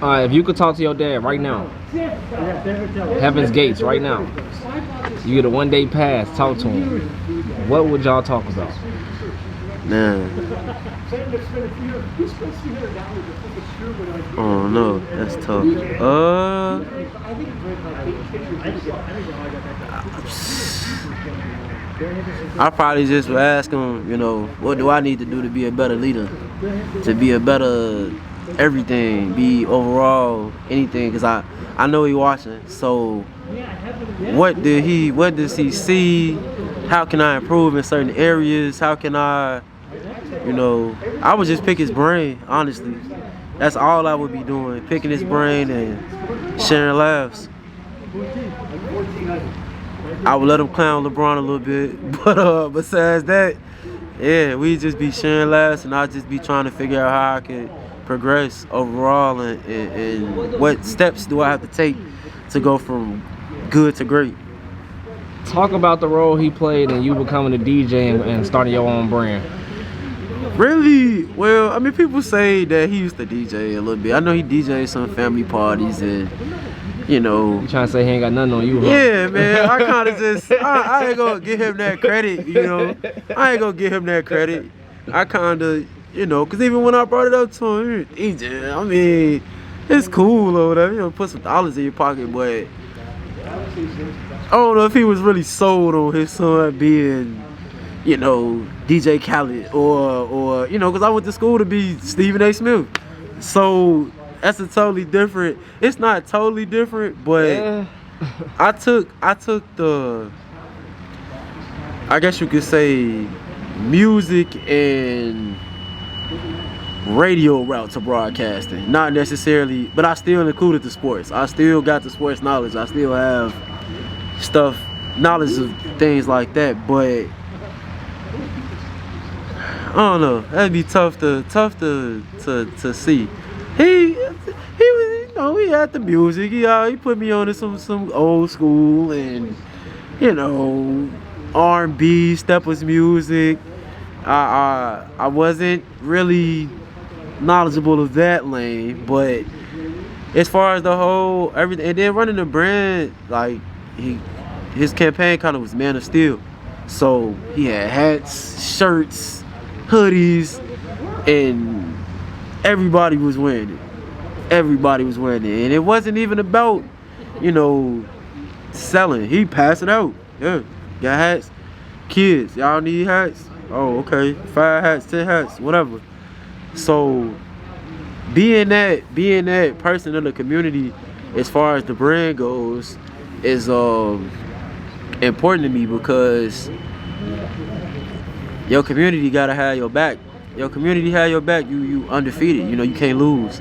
If you could talk to your dad right now, Heaven's Gates right now, you get a 1-day pass, talk to him. What would y'all talk about? Man. Oh no, that's tough. I probably just would ask him, you know, what do I need to do to be a better leader, to be a better everything, be overall anything, because I know he watching. So what does he see? How can I improve in certain areas? How can I, you know, I would just pick his brain, honestly. That's all I would be doing, picking his brain and sharing laughs. I would let him clown LeBron a little bit, but besides that, yeah, we just be sharing laughs, and I'd just be trying to figure out how I could progress overall, and what steps do I have to take to go from good to great. Talk about the role he played in you becoming a DJ and starting your own brand. Really? Well, I mean, people say that he used to DJ a little bit. I know he DJed some family parties and, you know. You trying to say he ain't got nothing on you, huh? Yeah, man. I kind of just, I ain't gonna give him that credit, you know. I ain't gonna give him that credit. I kind of, you know, because even when I brought it up to him, DJ, I mean, it's cool or whatever, you know, put some dollars in your pocket, but I don't know if he was really sold on his son being, you know, DJ Khaled or you know, because I went to school to be Stephen A. Smith. So that's a totally different, it's not totally different, but yeah. I took the, I guess you could say, music and radio route to broadcasting. Not necessarily, but I still included the sports. I still got the sports knowledge. I still have stuff, knowledge of things like that, but I don't know. That'd be tough to see. He was, you know, he had the music. He put me on to some old school and, you know, R&B, steppers music. I wasn't really knowledgeable of that lane, but as far as the whole everything, and then running the brand, like his campaign kind of was Man of Steel. So he had hats, shirts, hoodies, and everybody was wearing it. Everybody was wearing it. And it wasn't even about, you know, selling. He passed it out. Yeah, got hats. Kids, y'all need hats? Oh, okay. 5 hats, 10 hats, whatever. So being that person in the community as far as the brand goes is important to me, because your community gotta have your back. Your community have your back. You undefeated. You know, you can't lose.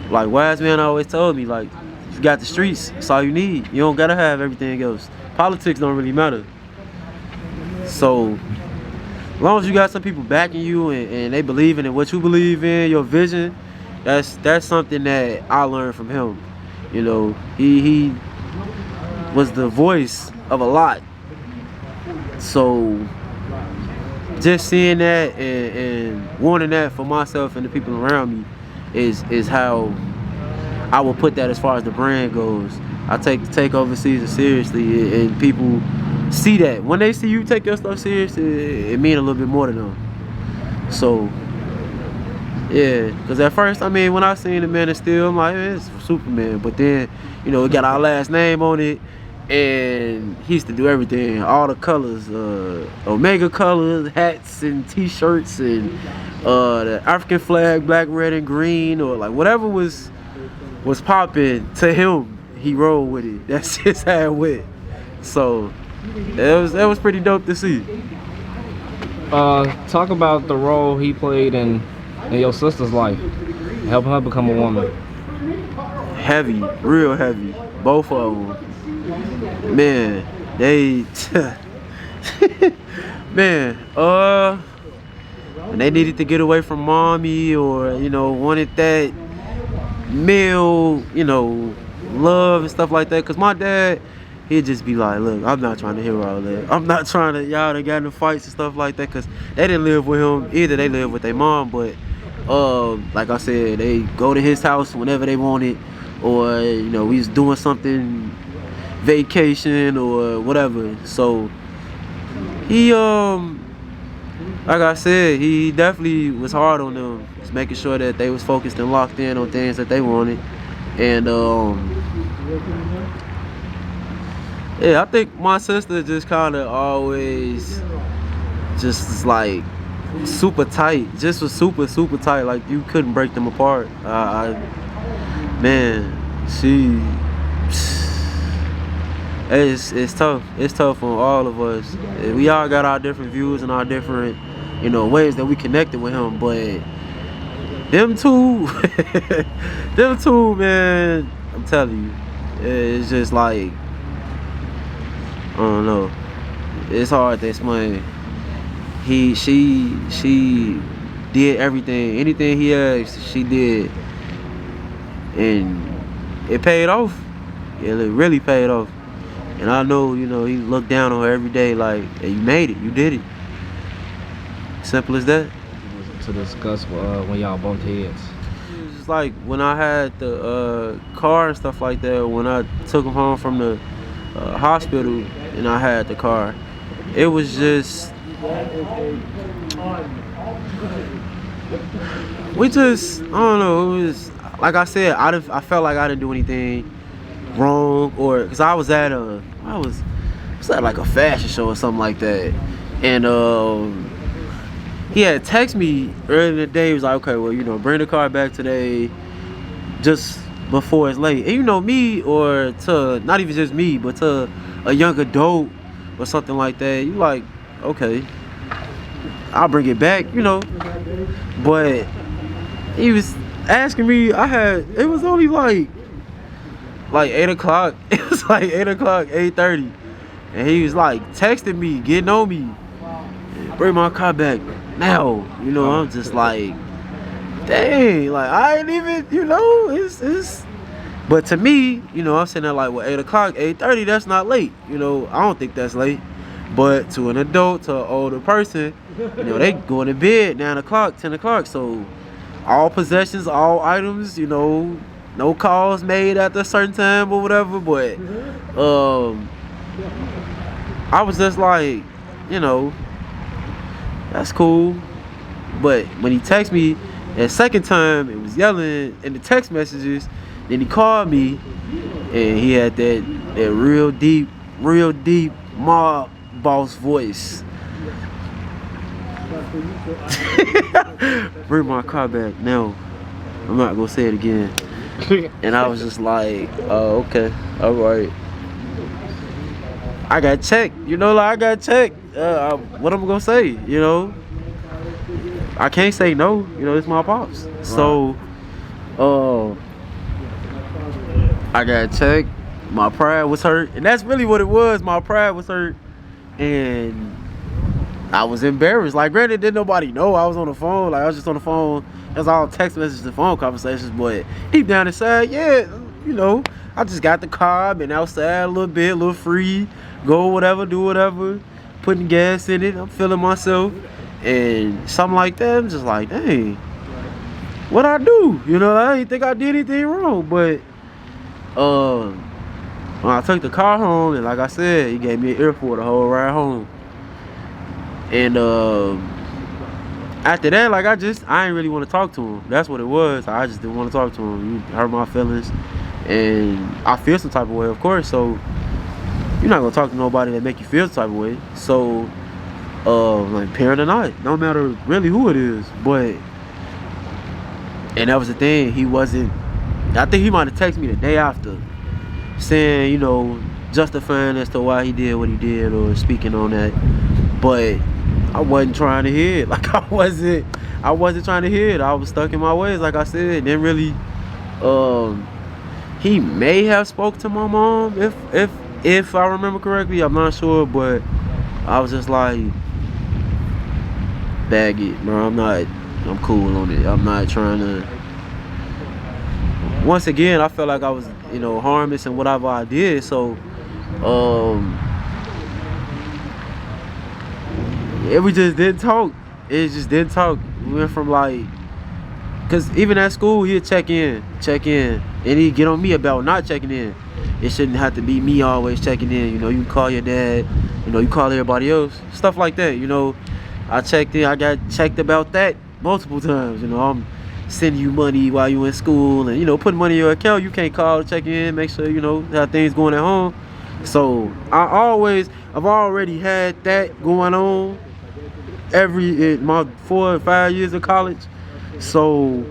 Like wise man always told me, like, you got the streets. That's all you need. You don't gotta have everything else. Politics don't really matter. So as long as you got some people backing you and they believe in what you believe in, your vision, that's something that I learned from him. You know, he was the voice of a lot. So just seeing that and wanting that for myself and the people around me is how I will put that as far as the brand goes. I take the Takeover SZN seriously, and people see that. When they see you take your stuff seriously, it means a little bit more to them. So yeah, because at first, I mean, when I seen the Man of Steel, I'm like, it's Superman. But then, you know, it got our last name on it, and he used to do everything, all the colors, Omega colors, hats and t-shirts, and the African flag, black, red, and green, or like whatever was popping to him, he rolled with it. That's just how it went. So that was pretty dope to see. Talk about the role he played in your sister's life, helping her become a woman. Heavy, real heavy, both of them. Man, they, man, when they needed to get away from mommy, or, you know, wanted that male, you know, love and stuff like that. Because my dad, he'd just be like, look, I'm not trying to hear all that. I'm not trying to, y'all done got into fights and stuff like that, because they didn't live with him either. They lived with their mom, but like I said, they go to his house whenever they want it, or you know, he's doing something, vacation or whatever. So he like I said, he definitely was hard on them, just making sure that they was focused and locked in on things that they wanted. And yeah, I think my sister just kind of always just like super tight, just was super tight, like you couldn't break them apart. Man, it's tough on all of us. We all got our different views and our different, you know, ways that we connected with him, but them two them two, man, I'm telling you, it's just like, I don't know, it's hard to explain. She did everything, anything he asked, she did, and it paid off. It really paid off. And I know, you know, he looked down on her every day like, hey, you made it, you did it. Simple as that. To discuss when y'all bumped heads. It was like when I had the car and stuff like that, when I took him home from the hospital and I had the car, it was just, we just, I don't know, it was, like I said, I felt like I didn't do anything wrong, or because I was at like a fashion show or something like that, and he had texted me earlier in the day. He was like, okay, well, you know, bring the car back today just before it's late. And you know, me, or to not even just me, but to a young adult or something like that, you like, okay, I'll bring it back, you know. But he was asking me, it was only like 8 o'clock. It was like 8 o'clock, 8:30. And he was like texting me, getting on me, bring my car back now. You know, I'm just like, dang, like I ain't even, you know, it's but to me, you know, I'm sitting there like, well, 8 o'clock, 8:30, that's not late. You know, I don't think that's late. But to an adult, to an older person, you know, they going to bed 9 o'clock, 10 o'clock. So all possessions, all items, you know, no calls made at a certain time or whatever. But I was just like, you know, that's cool. But when he texted me that second time, it was yelling in the text messages. Then he called me and he had that real deep mob boss voice. Bring my car back now. I'm not gonna say it again. And I was just like, oh, okay, all right. I got checked, you know, like I got checked. What am I gonna say, you know? I can't say no, you know, it's my pops. Right. So, I got checked. My pride was hurt, and that's really what it was. My pride was hurt, and I was embarrassed. Like, granted, didn't nobody know I was on the phone. Like, I was just on the phone. That's all text messages and phone conversations. But deep down inside, yeah, you know, I just got the car, been outside a little bit, a little free, go whatever, do whatever, putting gas in it. I'm feeling myself, and something like that. I'm just like, dang, what I do? You know, I didn't think I did anything wrong, but when I took the car home, and like I said, he gave me an earful the whole ride home. And after that, like I ain't really want to talk to him. That's what it was. I just didn't want to talk to him. He hurt my feelings, and I feel some type of way, of course. So you're not gonna talk to nobody that make you feel some type of way. So like parent or not, no matter really who it is. But and that was the thing. He wasn't. I think he might have texted me the day after, saying, you know, justifying as to why he did what he did or speaking on that. But I wasn't trying to hear it. Like I wasn't trying to hear it. I was stuck in my ways, like I said. Then really, he may have spoke to my mom if I remember correctly. I'm not sure, but I was just like, bag it, bro. I'm cool on it. I'm not trying to. Once again, I felt like I was, you know, harmless in whatever I did. So, we just didn't talk. It just didn't talk. We went from like cause even at school he'd check in, and he'd get on me about not checking in. It shouldn't have to be me always checking in. You know, you call your dad, you know, you call everybody else, stuff like that. You know, I checked in, I got checked about that multiple times. You know, I'm sending you money while you in school, and you know, putting money in your account. You can't call to check in, make sure you know how things going at home. So I've already had that going on in my 4 or 5 years of college. So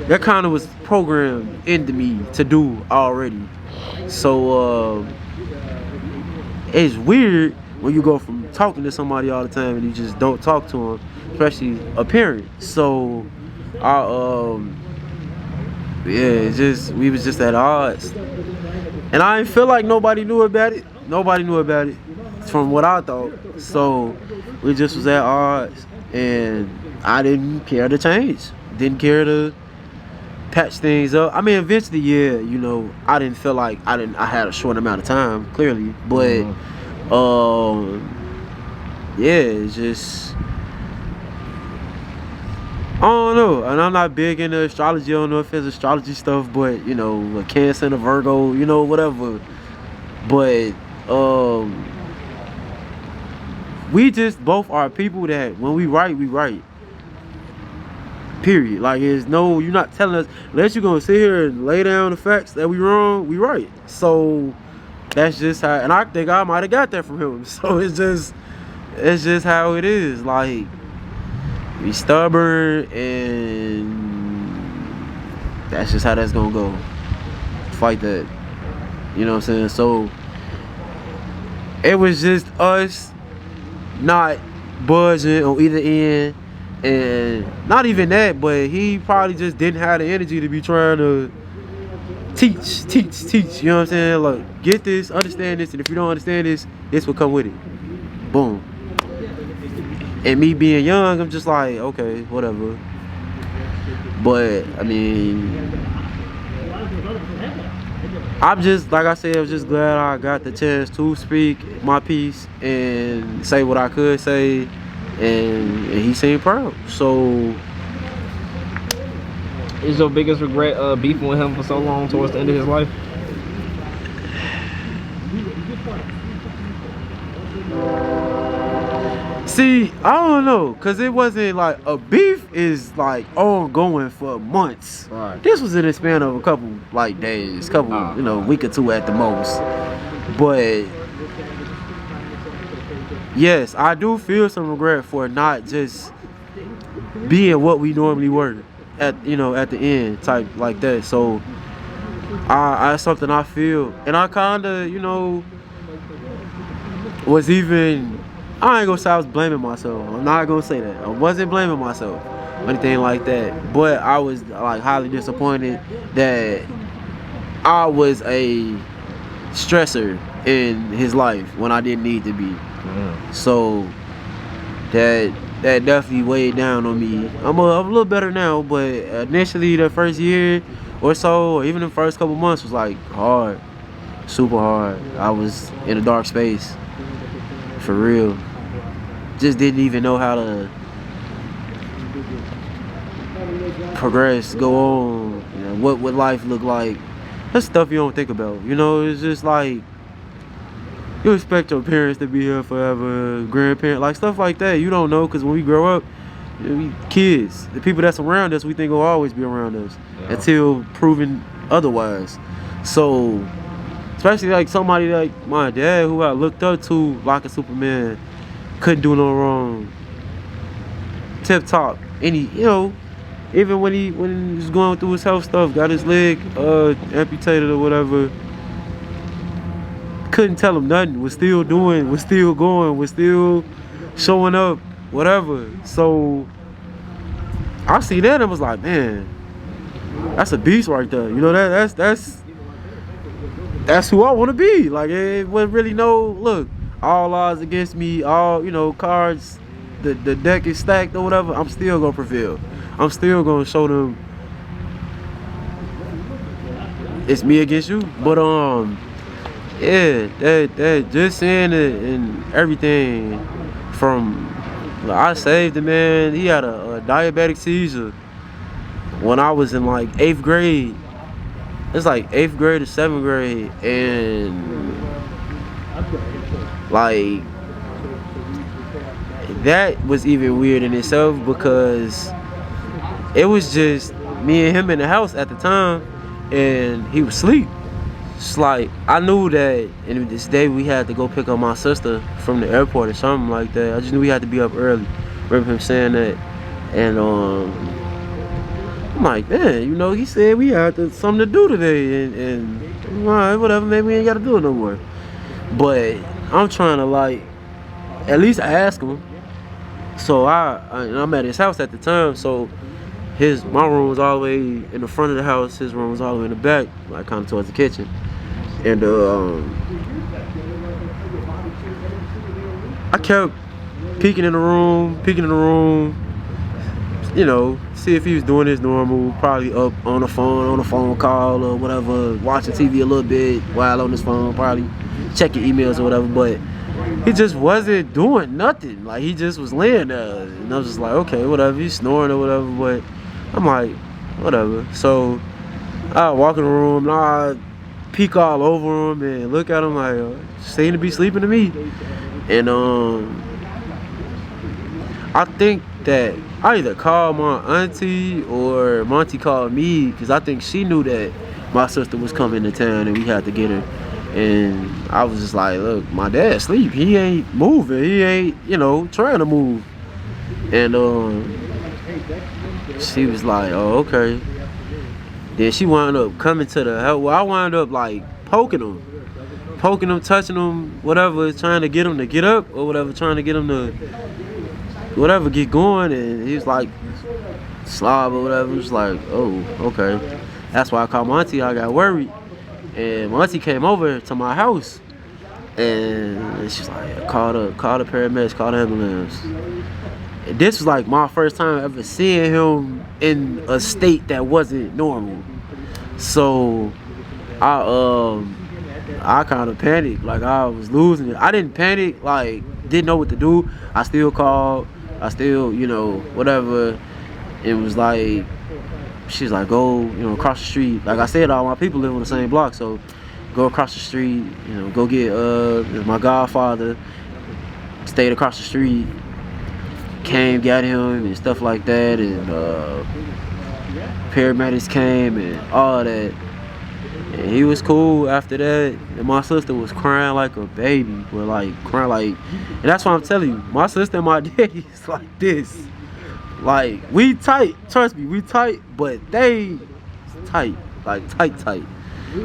that kind of was programmed into me to do already. So it's weird when you go from talking to somebody all the time and you just don't talk to them, especially a parent. So it's just, we was just at odds, and I didn't feel like nobody knew about it. Nobody knew about it from what I thought. So we just was at odds, and I didn't care to change, didn't care to patch things up. I mean, eventually, yeah, you know, I didn't feel like I had a short amount of time, clearly, but yeah, it's just, I don't know. And I'm not big into astrology. I don't know if it's astrology stuff, but you know, a Cancer and a Virgo, you know, whatever. But we just both are people that when we write, we write. Period. Like, there's no, you're not telling us, unless you're gonna sit here and lay down the facts that we wrong, we right. So that's just how, and I think I might have got that from him. So it's just how it is. Like, be stubborn, and that's just how that's gonna go. Fight that. You know what I'm saying? So it was just us not budging on either end. And not even that, but he probably just didn't have the energy to be trying to teach. You know what I'm saying? Like, get this, understand this, and if you don't understand this, this will come with it. Boom. And me being young, I'm just like, okay, whatever. But I mean, I'm just, like I said, I was just glad I got the chance to speak my piece and say what I could say. And he seemed proud. So, is your biggest regret beefing with him for so long towards the end of his life? see, I don't know, cause it wasn't like a beef is like ongoing for months. Right. This was in the span of a couple like days, you know, week or two at the most. But yes, I do feel some regret for not just being what we normally were at the end, type like that. So that's something I feel, and I kinda, you know, was even, I ain't gonna say I was blaming myself. I'm not gonna say that. I wasn't blaming myself or anything like that. But I was like highly disappointed that I was a stressor in his life when I didn't need to be. So that definitely weighed down on me. I'm a little better now, but initially the first year or so, or even the first couple months, was like hard, super hard. I was in a dark space, for real. Just didn't even know how to progress, go on. You know, what would life look like? That's stuff you don't think about. You know, it's just like, you expect your parents to be here forever, grandparents, like stuff like that. You don't know, because when we grow up, you know, we kids, the people that's around us, we think will always be around us until proven otherwise. So, especially like somebody like my dad, who I looked up to like a Superman, couldn't do no wrong, tip top. Any, you know, even when he was going through his health stuff, got his leg amputated or whatever, couldn't tell him nothing, was still doing, was still going, was still showing up, whatever. So I see that and was like, man, that's a beast right there. You know, that's who I want to be. Like, it wasn't really no, look, all odds against me, all, you know, cards, the deck is stacked or whatever, I'm still gonna prevail. I'm still gonna show them it's me against you. But yeah, that just saying it and everything, from Like, I saved the man. He had a diabetic seizure when I was in like 8th grade. It's like 8th grade to 7th grade, and like that was even weird in itself because it was just me and him in the house at the time, and he was asleep. It's like I knew that in this day we had to go pick up my sister from the airport or something like that. I just knew we had to be up early. Remember him saying that, and I'm like, man, you know, he said we had something to do today, and all right, whatever, maybe we ain't got to do it no more. But I'm trying to like at least ask him. So I'm at his house at the time, so my room was all the way in the front of the house, his room was all the way in the back, like kind of towards the kitchen. And I kept peeking in the room, you know, see if he was doing his normal, probably up on a phone call or whatever, watching TV a little bit while on his phone, probably checking emails or whatever, but he just wasn't doing nothing. Like, he just was laying there, and I was just like, okay, whatever, he's snoring or whatever, but I'm like, whatever. So I walk in the room and I peek all over him and look at him like, seem to be sleeping to me. And I think that I either called my auntie or my auntie called me, because I think she knew that my sister was coming to town and we had to get her. And I was just like, look, my dad asleep. He ain't moving. He ain't, you know, trying to move. And she was like, oh, okay. Then she wound up coming to the house. Well, I wound up like poking him, touching him, whatever, trying to get him to get up or whatever, trying to get him to whatever, get going. And he was like, slob or whatever. It was like, oh, okay. That's why I called my auntie. I got worried. And my auntie came over to my house, and she's like, call the paramedics, call the ambulance. And this was like my first time ever seeing him in a state that wasn't normal. So I kind of panicked, like I was losing it. I didn't panic, like didn't know what to do. I still called, I still, you know, whatever. It was like, she's like, go, you know, across the street. Like I said, all my people live on the same block, so go across the street, you know, go get my godfather, stayed across the street, came, got him and stuff like that, and paramedics came and all that. And he was cool after that. And my sister was crying like a baby, but like crying like, and that's why I'm telling you, my sister and my daddy's like this. Like, we tight, trust me, we tight, but they tight, like tight.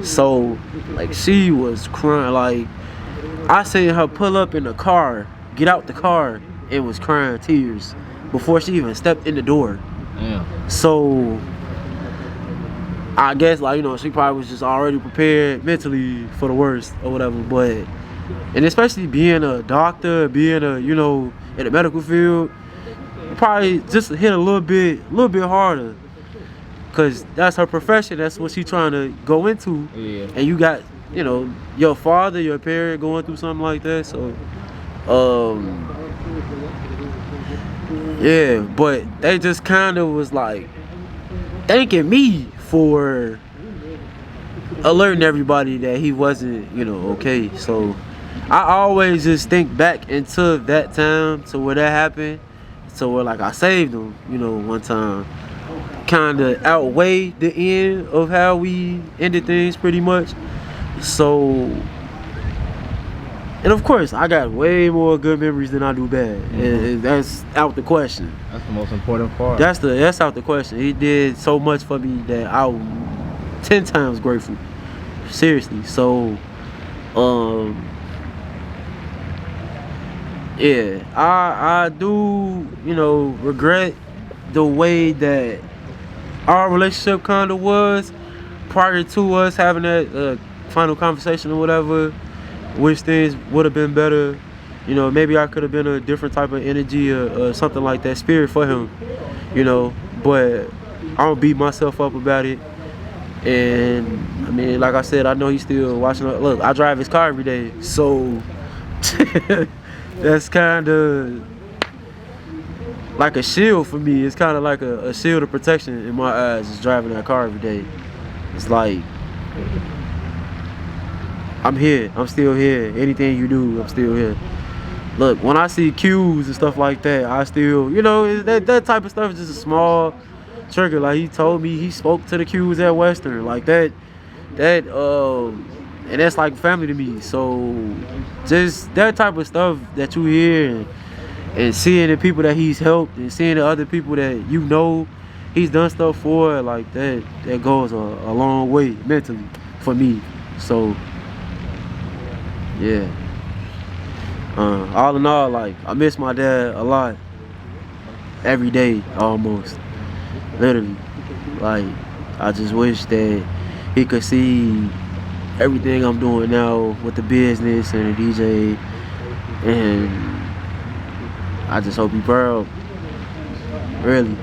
So, like, she was crying, like, I seen her pull up in the car, get out the car, and was crying tears before she even stepped in the door. Yeah. So, I guess, like, you know, she probably was just already prepared mentally for the worst or whatever, but, and especially being a doctor, being a, you know, in the medical field, probably just hit a little bit harder, cause that's her profession. That's what she's trying to go into. Yeah. And you got, you know, your father, your parent going through something like that. So, yeah. But they just kind of was like thanking me for alerting everybody that he wasn't, you know, okay. So I always just think back into that time, to where that happened. So where like I saved him, you know, one time, kind of outweigh the end of how we ended things pretty much. So, and of course, I got way more good memories than I do bad, and that's out the question. That's the most important part. That's out the question. He did so much for me that I'm 10 times grateful. Seriously. So, yeah, I do, you know, regret the way that our relationship kind of was prior to us having that final conversation or whatever. Wish things would have been better. You know, maybe I could have been a different type of energy or something like that, spirit for him, you know. But I don't beat myself up about it. And I mean, like I said, I know he's still watching. Look, I drive his car every day, so that's kind of, like a shield for me. It's kind of like a shield of protection in my eyes, just driving that car every day. It's like, I'm here, I'm still here. Anything you do, I'm still here. Look, when I see cues and stuff like that, I still, you know, that type of stuff is just a small trigger. Like, he told me he spoke to the cues at Western, like that, and that's like family to me. So just that type of stuff that you hear and seeing the people that he's helped and seeing the other people that you know he's done stuff for, like that goes a long way mentally for me. So yeah, all in all, like, I miss my dad a lot, every day almost, literally. Like, I just wish that he could see everything I'm doing now with the business and the DJ, and I just hope he proud, really.